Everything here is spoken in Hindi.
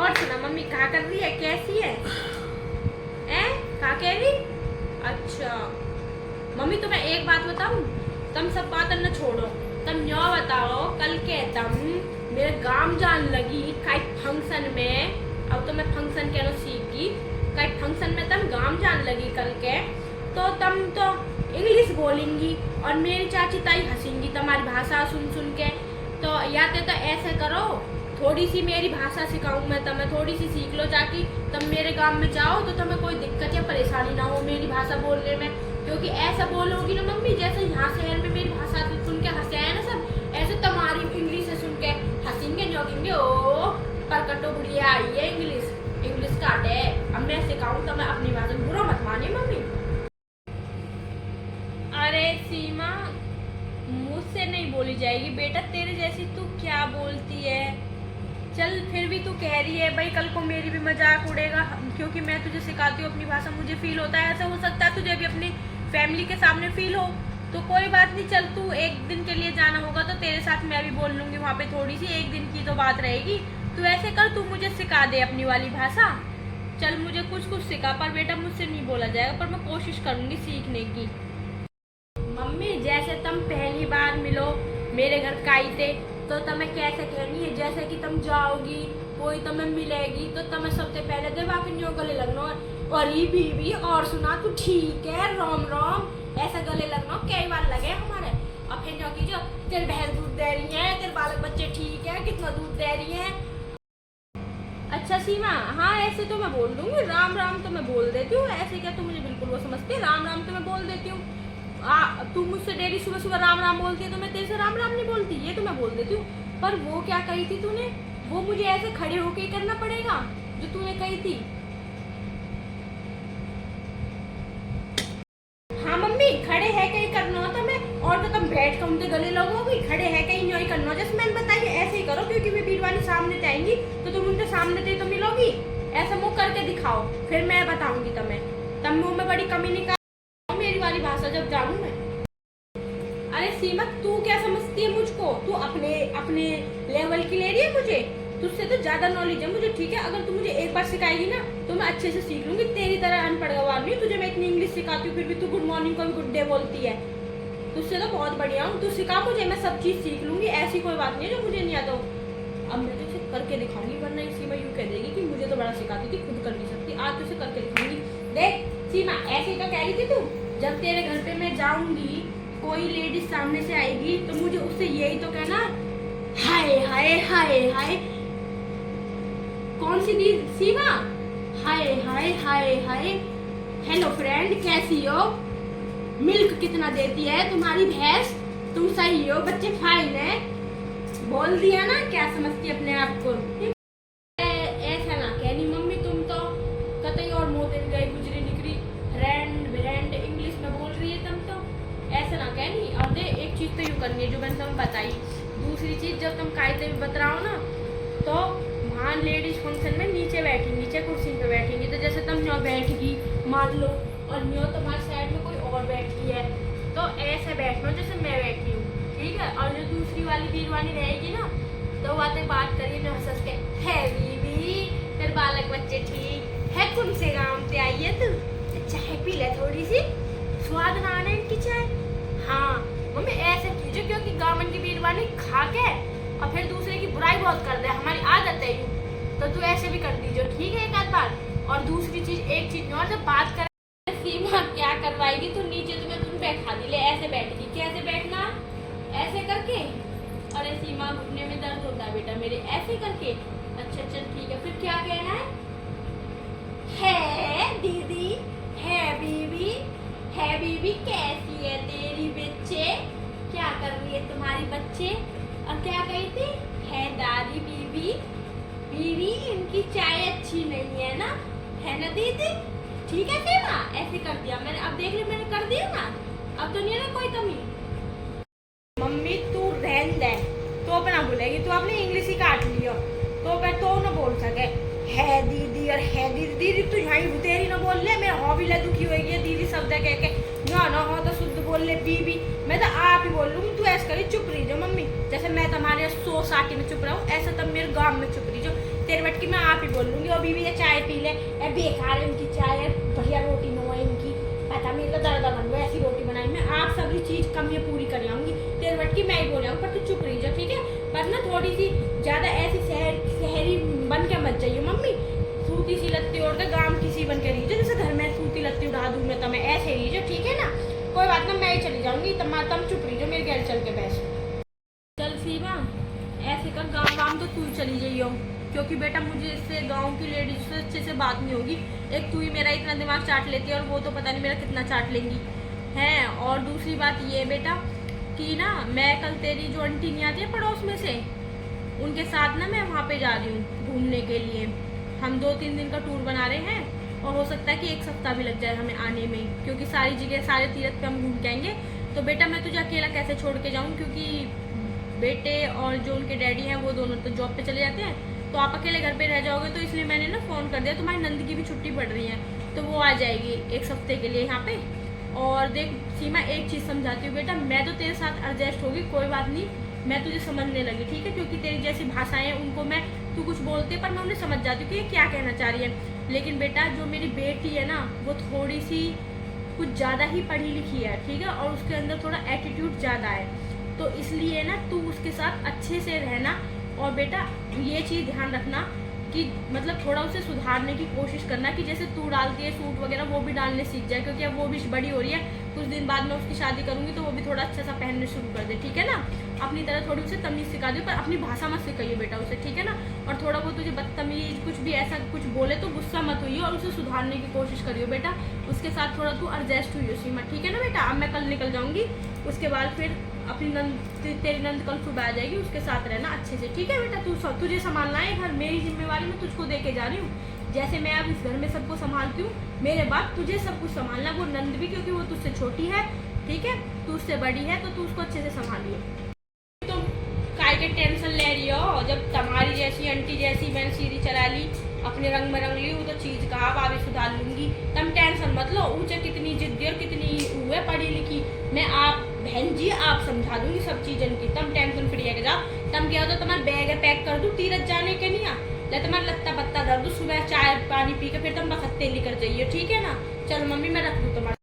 और सुना मम्मी कहा कर रही है, कैसी है? कहा कह रही? अच्छा मम्मी तुम्हें एक बात बताऊं, तुम सब बात न छोड़ो, तुम यो बताओ कल के तुम मेरे गांव जान लगी कई फंक्शन में। अब तो मैं फंक्शन के सीख गई, कई फंक्शन में तुम गांव जान लगी कल के, तो तुम तो इंग्लिश बोलेंगी और मेरी चाची ताई हंसेंगी तुम्हारी भाषा सुन सुन के। तो या तो ऐसे करो, थोड़ी सी मेरी भाषा सिखाऊं मैं तुम्हें, थोड़ी सी सीख लो जाके तुम मेरे गांव में जाओ तो तुम्हें कोई दिक्कत या परेशानी ना हो मेरी भाषा बोलने में। क्योंकि ऐसा बोलोगी ना मम्मी, जैसे यहाँ शहर में मेरी भाषा सुन के हंसे हैं ना सब, ऐसे तुम्हारी इंग्लिश से सुन के हंसेंगे जोगेंगे। ओ परकटो बुढ़िया आई है इंग्लिश काट है। अब मैं सिखाऊं तो मैं अपनी भाषा बुरा मत मानिए मम्मी। अरे सीमा, मुझसे नहीं बोली जाएगी बेटा, तेरे जैसी तू क्या बोलती है। चल फिर भी तू कह रही है भाई कल को मेरी भी मजाक उड़ेगा, क्योंकि मैं तुझे सिखाती हूँ अपनी भाषा, मुझे फील होता है। ऐसा हो सकता है तुझे भी अपनी फैमिली के सामने फील हो, तो कोई बात नहीं। चल तू एक दिन के लिए जाना होगा तो तेरे साथ मैं भी बोल लूँगी वहाँ पे, थोड़ी सी एक दिन की तो बात रहेगी। तू ऐसे कर, तू मुझे सिखा दे अपनी वाली भाषा। चल मुझे कुछ कुछ सिखा, पर बेटा मुझसे नहीं बोला जाएगा, पर मैं कोशिश करूँगी सीखने की। मम्मी जैसे तुम पहली बार मिलो मेरे घर काई थे, तो तुम्हें कैसे कहनी है, जैसे कि तुम जाओगी कोई तुम्हें मिलेगी तो तुम्हें सबसे पहले देवा के न्यो गले लगना, और ये बीवी और सुना तू ठीक है राम राम, ऐसा गले लगना कई बार लगे हमारे। और फिर न्यो की जो तेरे भैंस दूध दे रही है, तेरे बालक बच्चे ठीक है, कितना दूध दे रही है। अच्छा सीमा, हाँ ऐसे तो मैं बोल दूंगी, राम राम तो मैं बोल देती हूँ, ऐसे क्या तू मुझे बिल्कुल वो समझती है, राम राम तो मैं बोल देती हूँ। तू मुझसे डेली सुबह सुबह राम राम बोलती है तो मैं तेरे से राम राम नहीं बोलती, ये तो मैं बोल देती हूँ। पर वो क्या कही थी तूने, वो मुझे ऐसे खड़े होके ही करना पड़ेगा जो तूने कही थी। हाँ मम्मी, खड़े है कहीं करना हो तो मैं, और तो तुम बैठ कर उनके गले लगोगी, खड़े है कहीं नहीं करना, जैसे मैंने बताया ऐसे ही करो। क्योंकि मैं बीरवानी सामने जाएंगी तो तुम उनके सामने से तो मिलोगी, ऐसा मुंह करके दिखाओ, फिर मैं बताऊंगी तुम्हें। तब मुंह में बड़ी कमी निकाल मेरी वाली भाषा जब जानू मैं। अरे सीमा, तू क्या समझती है मुझको, तू अपने अपने लेवल की ले रही है मुझे, तुझसे तो ज्यादा नॉलेज है मुझे, ठीक है। अगर तू मुझे एक बार सिखाएगी ना तो मैं अच्छे से सीख लूंगी, तेरी तरह अनपढ़ गवार नहीं। तुझे मैं इतनी इंग्लिश सिखाती हूँ फिर भी तू गुड मॉर्निंग को भी गुड डे बोलती है, तुझसे तो बहुत बढ़िया हूँ। तू सिखा मुझे, मैं सब चीज सीख लूंगी, ऐसी कोई बात नहीं है जो मुझे नहीं आता। अब मैं तुझे करके दिखाऊंगी, वरना सीमा यूँ कह देगी कि मुझे तो बड़ा सिखाती थी, खुद कर नहीं सकती। आज तुझे करके दिखाऊंगी। देख सीमा, ऐसे तो कह रही थी तू, जब तेरे घर पे मैं जाऊंगी कोई लेडीज सामने से आएगी तो मुझे उससे यही तो कहना, हाय हाय हाय हाय। कौन सी सीमा, हाय हाय हाय हाय, हेलो फ्रेंड कैसी हो, मिल्क कितना देती है तुम्हारी भैंस, तुम सही हो, बच्चे फाइन है, बोल दिया ना, क्या समझती है अपने आप को। ऐसा ना कहनी मम्मी, तुम तो कतई और मोते गई गुजरी निकली, फ्रेंड इंग्लिश में बोल रही है तुम तो, ऐसा ना कहनी। और दे एक चीज तो यूँ करनी है जो मैंने तुम्हें बताई, दूसरी चीज जब तुम कायदे में बतराओ ना तो वहाँ लेडीज फंक्शन में नीचे बैठेंगी, नीचे कुर्सी पे बैठेंगी, तो जैसे तुम न्यो बैठगी मान लो और न्यो तुम्हारे साइड में कोई और बैठी है, तो ऐसे बैठना जैसे मैं बैठी हूँ, ठीक है। और जो दूसरी वाली बीरवानी रहेगी ना तो वो बात करिए न हंस के, है बीबी तेरे बालक बच्चे ठीक है, कौन से गाँव से आई है तू, चाय पी ले थोड़ी सी, स्वाद ना आने इनकी चाय। हाँ मम्मी ऐसे कीजिए, क्योंकि गाँव की बीरवानी खा के और फिर दूसरे की बुराई बहुत कर दे, हमारी आदत है यूँ, तो तू ऐसे भी कर दीजिए, ठीक है एक आध बार। और दूसरी चीज एक चीज और, जब बात कर सीमा क्या करवाएगी तो नीचे तुम्हें तुम बैठा दी ले, ऐसे बैठेगी, कैसे बैठना, ऐसे करके। अरे सीमा घुटने में दर्द होता है बेटा मेरे, ऐसे करके। अच्छा चल ठीक है, फिर क्या कहना है दीदी, है बीबी कैसी है तेरी बच्चे, क्या कर रही है तुम्हारी बच्चे, और क्या कही थी, है दादी बीबी इनकी चाय अच्छी नहीं है ना, है ना दीदी, ठीक है सीमा, ऐसे कर दिया मैंने। अब देख ली मैंने कर दिया ना, अब तो नहीं है ना कोई कमी। मम्मी तू रहन दे, तो अपना बोलेगी, तू अपनी इंग्लिश ही काट लियो, तो मैं तो ना बोल सके है दीदी और है दीदी तू यहाँ तेरी ना बोल ले, मेरा हॉबी ले दुखी होगी दीदी शब्द कह के, ना हो तो शुद्ध बोल ले बीबी, मैं तो आप ही बोल लूँगी, तू ऐसे करी चुप रही जो मम्मी, जैसे मैं तुम्हारे 100 साथी में चुप रहा हूँ, ऐसा तब मेरे गाँव में चुप रही जो, तेरे बेटे की मैं आप ही बोल लूंगी, और बीवी ये चाय पी ले, ए बेकार है उनकी चाय है, बढ़िया रोटी नो है इनकी, पता मेरे तो दर्द बन गया, ऐसी रोटी बनाई मैं, आप सभी चीज कम ये पूरी कर आऊंगी, तेरे बट की मैं ही बोल आऊँ, पर तू चुप रही जा, ठीक है। पर ना थोड़ी सी ज्यादा ऐसी शहरी बन के मत जाइए मम्मी, सूती सी लत्ती ओढ़ के गांव किसी बन के रही, जैसे घर में सूती लत्ती उड़ा दूं मैं तुम्हें, ऐसे रही जो, ठीक है ना। कोई बात ना, मैं ही चली जाऊंगी, तम चुप रही जो, मेरे घर चल के बैठ। चल सीमा, ऐसे कर गाँव वाम तो तू चली जाइयो, क्योंकि बेटा मुझे इससे गांव की लेडीज से अच्छे से बात नहीं होगी। एक तू ही मेरा इतना दिमाग चाट लेती है, और वो तो पता नहीं मेरा कितना चाट लेंगी हैं। और दूसरी बात ये बेटा कि ना, मैं कल तेरी जो आंटी नहीं आती है पड़ोस में से, उनके साथ ना मैं वहाँ पे जा रही हूँ घूमने के लिए। हम 2-3 दिन का टूर बना रहे हैं, और हो सकता है कि 1 सप्ताह भी लग जाए हमें आने में, क्योंकि सारी जगह सारे तीर्थ पे हम घूम के आएंगे। तो बेटा मैं तुझे अकेला कैसे छोड़ के जाऊँ, क्योंकि बेटे और जो उनके डैडी हैं वो दोनों तो जॉब पे चले जाते हैं, तो आप अकेले घर पे रह जाओगे। तो इसलिए मैंने ना फ़ोन कर दिया, तुम्हारी नंद की भी छुट्टी पड़ रही है, तो वो आ जाएगी 1 हफ्ते के लिए यहाँ पे। और देख सीमा, एक चीज़ समझाती हूँ बेटा, मैं तो तेरे साथ एडजस्ट होगी, कोई बात नहीं, मैं तुझे समझने लगी, ठीक है। क्योंकि तेरी जैसी भाषाएं हैं उनको मैं, तू कुछ बोलते पर मैं उन्हें समझ जाती हूँ कि ये क्या कहना चाह रही है। लेकिन बेटा जो मेरी बेटी है ना, वो थोड़ी सी कुछ ज़्यादा ही पढ़ी लिखी है, ठीक है, और उसके अंदर थोड़ा एटीट्यूड ज़्यादा है, तो इसलिए ना तू उसके साथ अच्छे से रहना। और बेटा ये चीज़ ध्यान रखना कि मतलब थोड़ा उसे सुधारने की कोशिश करना, कि जैसे तू डालती है सूट वगैरह वो भी डालने सीख जाए, क्योंकि अब वो भी बड़ी हो रही है, कुछ दिन बाद में उसकी शादी करूंगी तो वो भी थोड़ा अच्छा सा पहनने शुरू कर दे, ठीक है ना। अपनी तरह थोड़ी उसे तमीज़ सिखा दे, पर अपनी भाषा मत सिखाइए बेटा उसे, ठीक है ना। और थोड़ा बहुत तुझे बदतमीज कुछ भी ऐसा कुछ बोले तो गुस्सा मत हुई, और उसे सुधारने की कोशिश करियो बेटा, उसके साथ थोड़ा तू एडजस्ट हुई सीमा, ठीक है ना बेटा। अब मैं कल निकल जाऊँगी, उसके बाद फिर अपनी तेरी नंद कल सुबह आ जाएगी, उसके साथ रहना अच्छे से, ठीक है बेटा। तुझे संभालना है घर, मेरी जिम्मेवारी मैं तुझको दे के जा रही हूँ। जैसे मैं अब इस घर में सबको संभालती हूँ, मेरे बाद तुझे सब कुछ संभालना, वो नंद भी, क्योंकि वो तुझसे छोटी है, ठीक है, तू उससे बड़ी है, तो तू उसको अच्छे से संभालिए। तुम काय के टेंशन ले रही हो, जब तुम्हारी जैसी आंटी जैसी मैंने सीधी चला ली, अपने रंग में रंग ली, वो तो चीज़ कहा भाभी सुधार लूंगी, तुम टेंशन मत लो। ऊँचे कितनी जिद्दी और कितनी हुए पढ़ी लिखी, मैं आप बहन जी आप समझा दूंगी सब चीज़न की, तुम टेंशन फ्री है जाओ। तुम क्या होता तुम्हारा बैग है पैक कर दूँ तीरथ जाने के नहीं, ले तुम्हारा लत्ता पत्ता कर दूँ, सुबह चाय पानी पी के फिर तुम बखत्ते लेकर जाइए, ठीक है ना। चलो मम्मी मैं रख दूँ तुम्हारा।